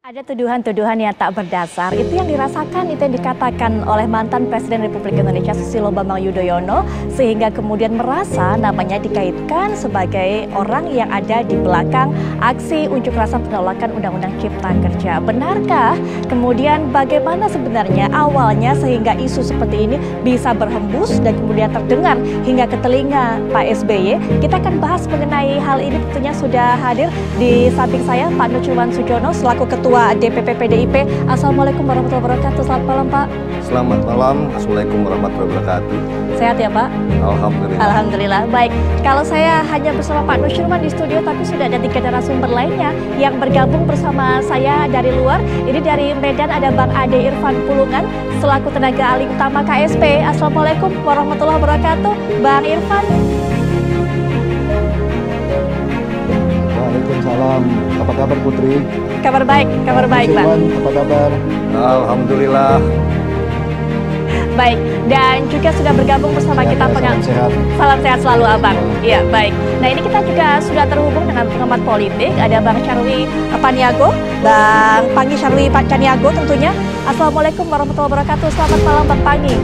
Ada tuduhan-tuduhan yang tak berdasar, itu yang dirasakan, itu yang dikatakan oleh mantan Presiden Republik Indonesia Susilo Bambang Yudhoyono, sehingga kemudian merasa namanya dikaitkan sebagai orang yang ada di belakang aksi unjuk rasa penolakan Undang-Undang Cipta Kerja. Benarkah? Kemudian bagaimana sebenarnya awalnya sehingga isu seperti ini bisa berhembus dan kemudian terdengar hingga ke telinga Pak SBY? Kita akan bahas mengenai hal ini, tentunya sudah hadir di samping saya Pak Nusyirwan Sujono selaku Ketua DPP PDIP. Assalamualaikum warahmatullahi wabarakatuh. Selamat malam Pak. Selamat malam. Assalamualaikum warahmatullahi wabarakatuh. Sehat ya Pak? Alhamdulillah. Alhamdulillah. Baik, kalau saya hanya bersama Pak Nusyirwan di studio, tapi sudah ada 3 narasumber lainnya yang bergabung bersama saya dari luar. Ini dari Medan ada Bang Ade Irfan Pulungan selaku tenaga ahli utama KSP. Assalamualaikum warahmatullahi wabarakatuh. Bang Irfan. Waalaikumsalam. Apa kabar Putri? Kabar baik Bang. Apa kabar? Alhamdulillah. Baik, dan juga sudah bergabung bersama kita pengamat. Salam sehat selalu Abang. Iya, baik. Nah, ini kita juga sudah terhubung dengan pengamat politik. Ada Bang Syarwi Paniago, Bang Pangi Syarwi Paniago tentunya. Assalamualaikum warahmatullahi wabarakatuh. Selamat malam Bang Pangi.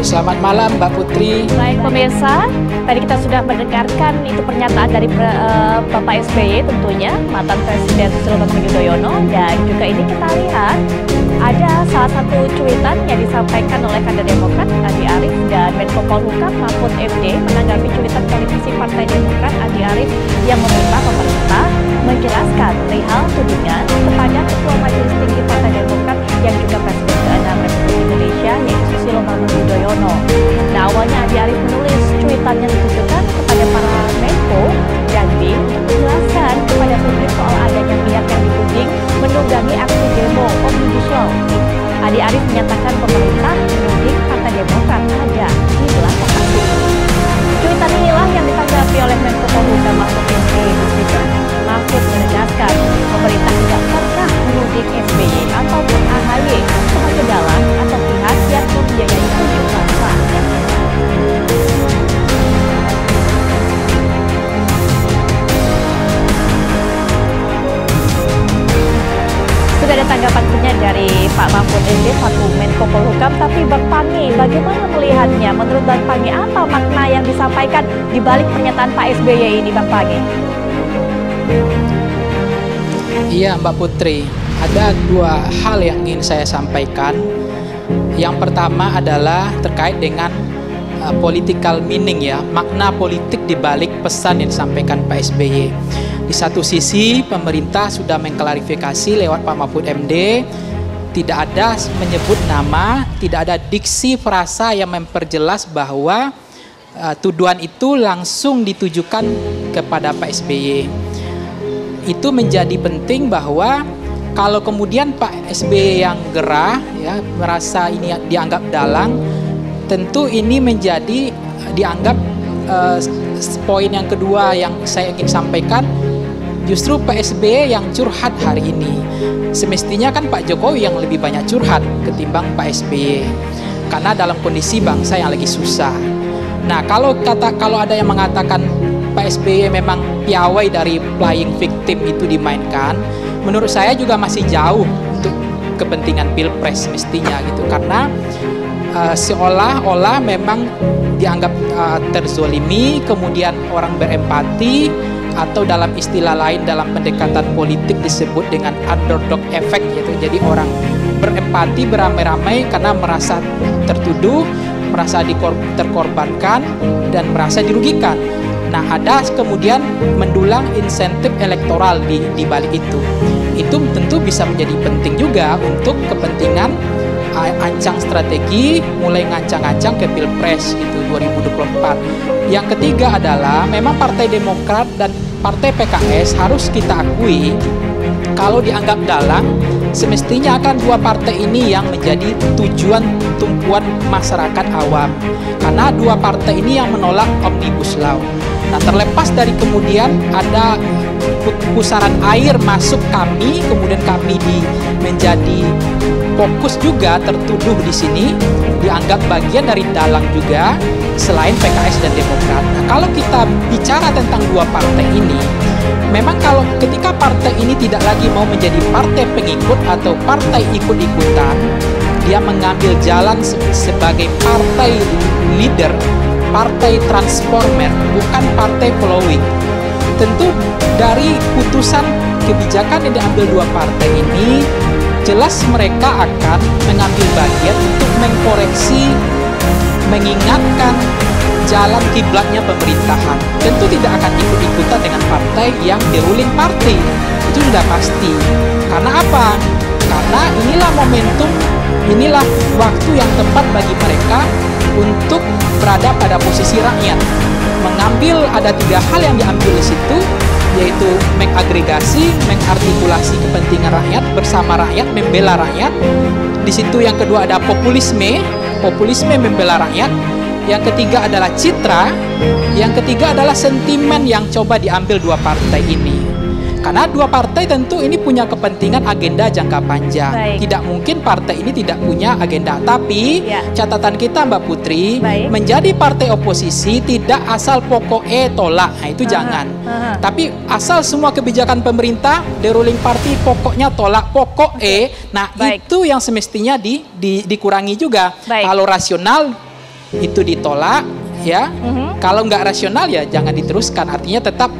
Selamat malam Mbak Putri. Baik pemirsa, tadi kita sudah mendengarkan itu pernyataan dari Bapak SBY tentunya, mantan Presiden Susilo Bambang Yudhoyono, dan juga ini kita lihat ada salah satu cuitan yang disampaikan oleh kader Demokrat Andi Arief dan Menko Polhukam Mahfud MD menanggapi cuitan politisi Partai Demokrat Andi Arief yang meminta pemerintah menjelaskan perihal tudingan kepada Ketua Majelis Tinggi Partai Demokrat yang juga Presiden ke-6 Republik Indonesia yaitu Susilo Bambang Yudhoyono. Nah, awalnya Andi Arief menulis cuitannya ditujukan kepada para Menko dan BIN untuk menjelaskan kepada publik soal adanya pihak yang dituding menunggangi aksi demo Omnibus Law. Andi Arief menyatakan pemerintah menuding Partai Demokrat ada di belakang aksi. Cuitan inilah yang ditanggapi oleh Menko Polhukam Mahfud MD di Twitter. Mahfud menegaskan pemerintah tidak pernah menuding SBY ataupun AHY sebagai dalang atau pihak yang membiayai unjuk rasa. Sudah ada tanggapan punya dari Pak Mahfud MD selaku Menko Polhukam, tapi Bang Pangi bagaimana melihatnya? Menurut Bang Pangi apa makna yang disampaikan di balik pernyataan Pak SBY ini, Bang Pangi? Iya Mbak Putri, ada 2 hal yang ingin saya sampaikan. Yang pertama adalah terkait dengan political meaning ya, makna politik di balik pesan yang disampaikan Pak SBY. Di satu sisi pemerintah sudah mengklarifikasi lewat Pak Mahfud MD, tidak ada menyebut nama, tidak ada diksi frasa yang memperjelas bahwa tuduhan itu langsung ditujukan kepada Pak SBY. Itu menjadi penting bahwa kalau kemudian Pak SBY yang gerah ya, merasa ini dianggap dalang, tentu ini menjadi dianggap poin yang kedua yang saya ingin sampaikan, justru Pak SBY yang curhat hari ini. Semestinya kan Pak Jokowi yang lebih banyak curhat ketimbang Pak SBY, karena dalam kondisi bangsa yang lagi susah. Nah, kalau ada yang mengatakan Pak SBY memang piawai dari playing victim itu dimainkan, menurut saya juga masih jauh untuk kepentingan Pilpres mestinya gitu, karena seolah-olah memang dianggap terzolimi, kemudian orang berempati, atau dalam istilah lain dalam pendekatan politik disebut dengan underdog effect gitu. Jadi orang berempati beramai-ramai karena merasa tertuduh, merasa terkorbankan, dan merasa dirugikan. Nah, ada kemudian mendulang insentif elektoral di balik itu. Itu tentu bisa menjadi penting juga untuk kepentingan ancang strategi, mulai ngancang-ngancang ke Pilpres itu 2024. Yang ketiga adalah memang Partai Demokrat dan Partai PKS harus kita akui kalau dianggap dalang, semestinya akan 2 partai ini yang menjadi tujuan tumpuan masyarakat awam. Karena 2 partai ini yang menolak Omnibus Law. Nah, terlepas dari kemudian ada pusaran air masuk kami, kemudian kami menjadi fokus juga tertuduh di sini, dianggap bagian dari dalang juga selain PKS dan Demokrat. Nah, kalau kita bicara tentang dua partai ini, memang kalau ketika partai ini tidak lagi mau menjadi partai pengikut atau partai ikut-ikutan, dia mengambil jalan sebagai partai leader, partai transformer, bukan partai following. Tentu dari putusan kebijakan yang diambil dua partai ini, jelas mereka akan mengambil bagian untuk mengkoreksi, mengingatkan jalan kiblatnya pemerintahan. Tentu tidak akan ikut-ikutan dengan partai yang the ruling party. Itu sudah pasti. Karena apa? Karena inilah momentum, inilah waktu yang tepat bagi mereka untuk berada pada posisi rakyat. Mengambil, ada tiga hal yang diambil di situ, yaitu mengagregasi, mengartikulasi kepentingan rakyat bersama rakyat, membela rakyat. Di situ yang kedua ada populisme membela rakyat. Yang ketiga adalah citra, yang ketiga adalah sentimen yang coba diambil dua partai ini. Karena dua partai tentu ini punya kepentingan agenda jangka panjang. Baik. Tidak mungkin partai ini tidak punya agenda. Tapi catatan kita Mbak Putri, menjadi partai oposisi tidak asal pokoknya tolak. Nah, itu jangan. Tapi asal semua kebijakan pemerintah, the ruling party pokoknya tolak, pokoknya. Nah, itu yang semestinya dikurangi juga. Kalau rasional itu ditolak, ya. Kalau nggak rasional ya jangan diteruskan. Artinya tetap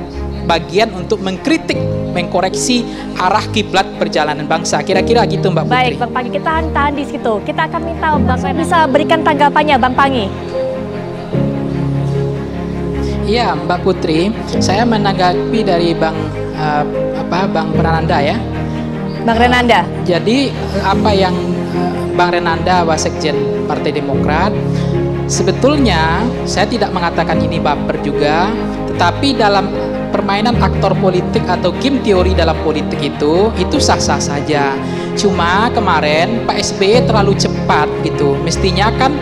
bagian untuk mengkritik, mengkoreksi arah kiblat perjalanan bangsa. Kira-kira gitu Mbak Putri. Baik, Bang Pangi, kita tahan di situ. Kita akan minta Bang Ren bisa berikan tanggapannya, Bang Pangi. Iya, Mbak Putri, saya menanggapi dari Bang Renanda ya. Bang Renanda. Jadi apa yang Bang Renanda, Wasekjen Partai Demokrat, sebetulnya saya tidak mengatakan ini baper juga, tetapi dalam permainan aktor politik atau game teori dalam politik itu sah-sah saja. Cuma kemarin Pak SBY terlalu cepat gitu. Mestinya kan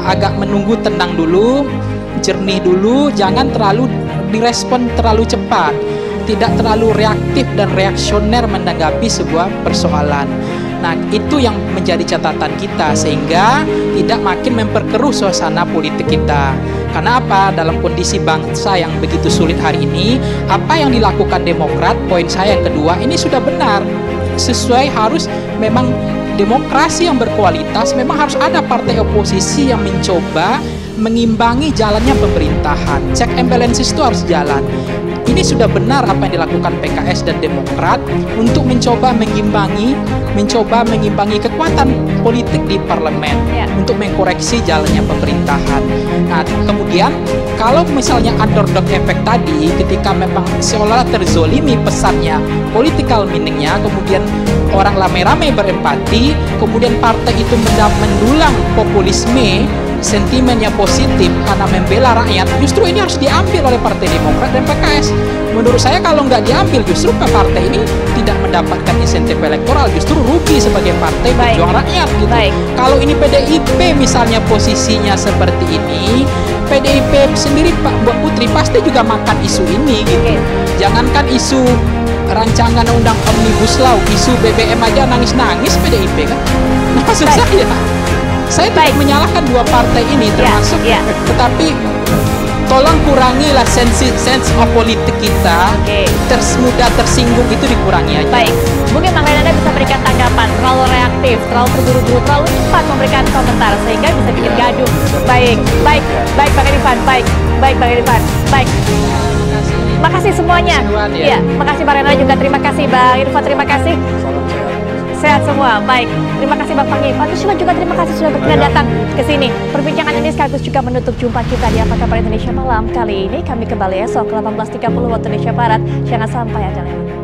agak menunggu tenang dulu, jernih dulu, jangan terlalu direspon terlalu cepat. Tidak terlalu reaktif dan reaksioner menanggapi sebuah persoalan. Nah, itu yang menjadi catatan kita sehingga tidak makin memperkeruh suasana politik kita. Karena apa? Dalam kondisi bangsa yang begitu sulit hari ini, apa yang dilakukan Demokrat, poin saya yang kedua, ini sudah benar. Sesuai harus memang demokrasi yang berkualitas, memang harus ada partai oposisi yang mencoba mengimbangi jalannya pemerintahan. Check and balances itu harus jalan. Ini sudah benar apa yang dilakukan PKS dan Demokrat untuk mencoba mengimbangi kekuatan politik di parlemen, untuk mengkoreksi jalannya pemerintahan. Nah, kemudian kalau misalnya underdog effect tadi, ketika memang seolah-olah terzolimi pesannya, political meaningnya, kemudian orang rame-rame berempati, kemudian partai itu mendulang populisme, sentimennya positif karena membela rakyat, justru ini harus diambil oleh Partai Demokrat dan PKS. Menurut saya kalau nggak diambil, justru partai ini tidak mendapatkan insentif elektoral, justru rugi sebagai partai pejuang rakyat gitu. Kalau ini PDIP misalnya posisinya seperti ini, PDIP sendiri Mbak Putri pasti juga makan isu ini gitu. Jangankan isu rancangan undang Omnibus Law, isu BBM aja nangis-nangis PDIP kan. Nah, maksud saya tidak menyalahkan dua partai ini termasuk, tetapi tolong kurangilah sense of politik kita, mudah tersinggung itu dikurangi aja. Baik, mungkin Bang Renanda bisa berikan tanggapan, terlalu reaktif, terlalu terburu-buru, terlalu cepat memberikan komentar sehingga bisa bikin gaduh. Baik Bang Irfan, baik Bang Irfan, baik. Makasih semuanya. Iya, makasih Bang Renanda juga, terima kasih Bang Irfan, terima kasih. Sehat semua, baik. Terima kasih Bang Pangi. Pak Tusila juga terima kasih sudah berkenan datang ke sini. Perbincangan ini sekaligus juga menutup jumpa kita di Apa Kabar Indonesia Malam. Kali ini kami kembali esok 18.30 waktu Indonesia Barat. Jangan sampai ada lewat.